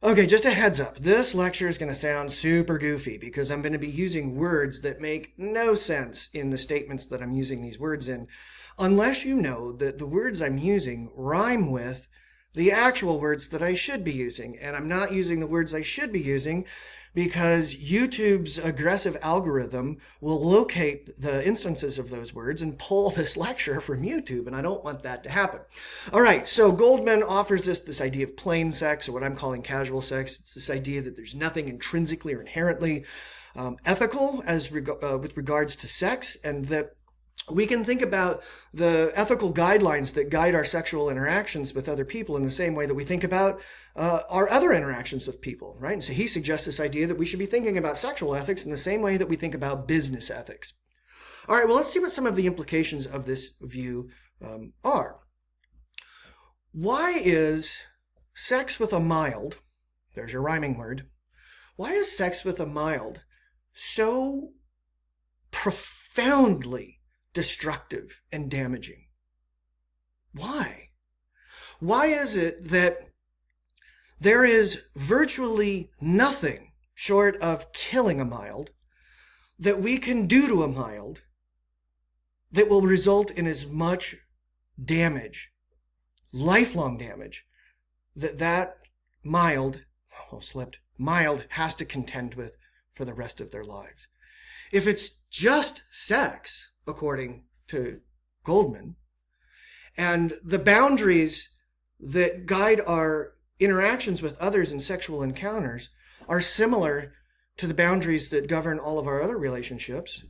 Okay, just a heads up. This lecture is going to sound super goofy because I'm going to be using words that make no sense in the statements that I'm using these words in, unless you know that the words I'm using rhyme with the actual words that I should be using. And I'm not using the words I should be using because YouTube's aggressive algorithm will locate the instances of those words and pull this lecture from YouTube, and I don't want that to happen. All right, so Goldman offers us this idea of plain sex, or what I'm calling casual sex. It's this idea that there's nothing intrinsically or inherently ethical with regards to sex, and that we can think about the ethical guidelines that guide our sexual interactions with other people in the same way that we think about our other interactions with people, right? And so he suggests this idea that we should be thinking about sexual ethics in the same way that we think about business ethics. All right, well, let's see what some of the implications of this view are. Why is sex with a mild, there's your rhyming word, why is sex with a mild so profoundly destructive and damaging? Why? Why is it that there is virtually nothing short of killing a mild that we can do to a mild that will result in as much damage, lifelong damage, that mild has to contend with for the rest of their lives? If it's just sex, according to Goldman, and the boundaries that guide our interactions with others in sexual encounters are similar to the boundaries that govern all of our other relationships,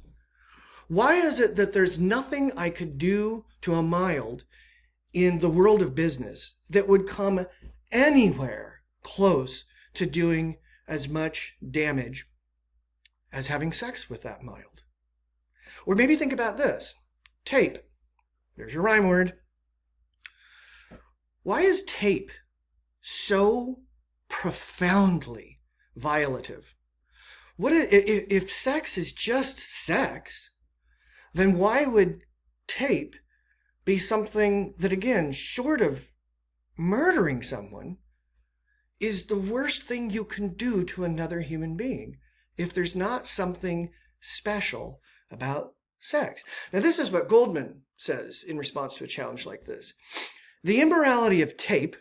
why is it that there's nothing I could do to a mild in the world of business that would come anywhere close to doing as much damage as having sex with that mild? Or maybe think about this. Tape. There's your rhyme word. Why is tape so profoundly violative? If sex is just sex, then why would tape be something that, again, short of murdering someone, is the worst thing you can do to another human being if there's not something special about sex? Now, this is what Goldman says in response to a challenge like this. The immorality of tape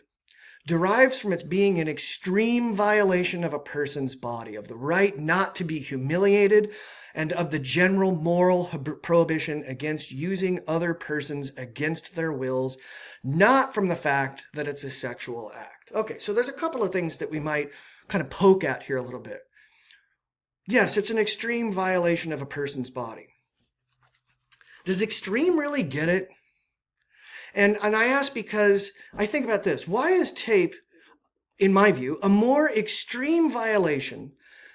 derives from its being an extreme violation of a person's body, of the right not to be humiliated, and of the general moral prohibition against using other persons against their wills, not from the fact that it's a sexual act. Okay, so there's a couple of things that we might kind of poke at here a little bit. Yes, it's an extreme violation of a person's body. Does extreme really get it? And I ask because I think about this. Why is tape, in my view, a more extreme violation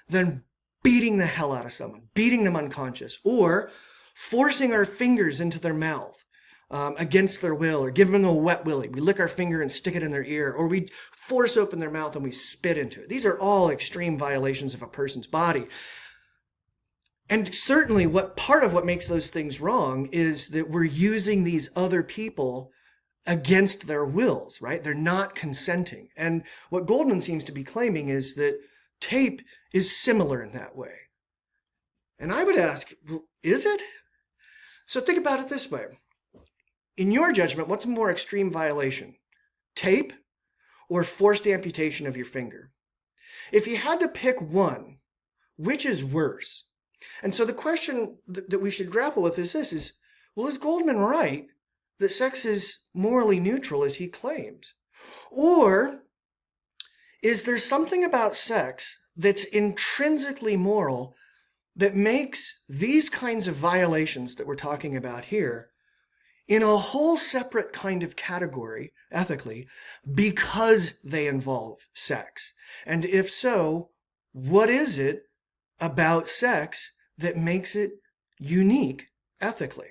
than beating the hell out of someone, beating them unconscious, or forcing our fingers into their mouth against their will, or giving them a wet willy? We lick our finger and stick it in their ear, or we force open their mouth and we spit into it. These are all extreme violations of a person's body. And certainly part of what makes those things wrong is that we're using these other people against their wills, right? They're not consenting. And what Goldman seems to be claiming is that tape is similar in that way. And I would ask, is it? So think about it this way. In your judgment, what's a more extreme violation? Tape or forced amputation of your finger? If you had to pick one, which is worse? And so the question that we should grapple with is this, well, is Goldman right that sex is morally neutral as he claims? Or is there something about sex that's intrinsically moral that makes these kinds of violations that we're talking about here in a whole separate kind of category, ethically, because they involve sex? And if so, what is it about sex that makes it unique ethically?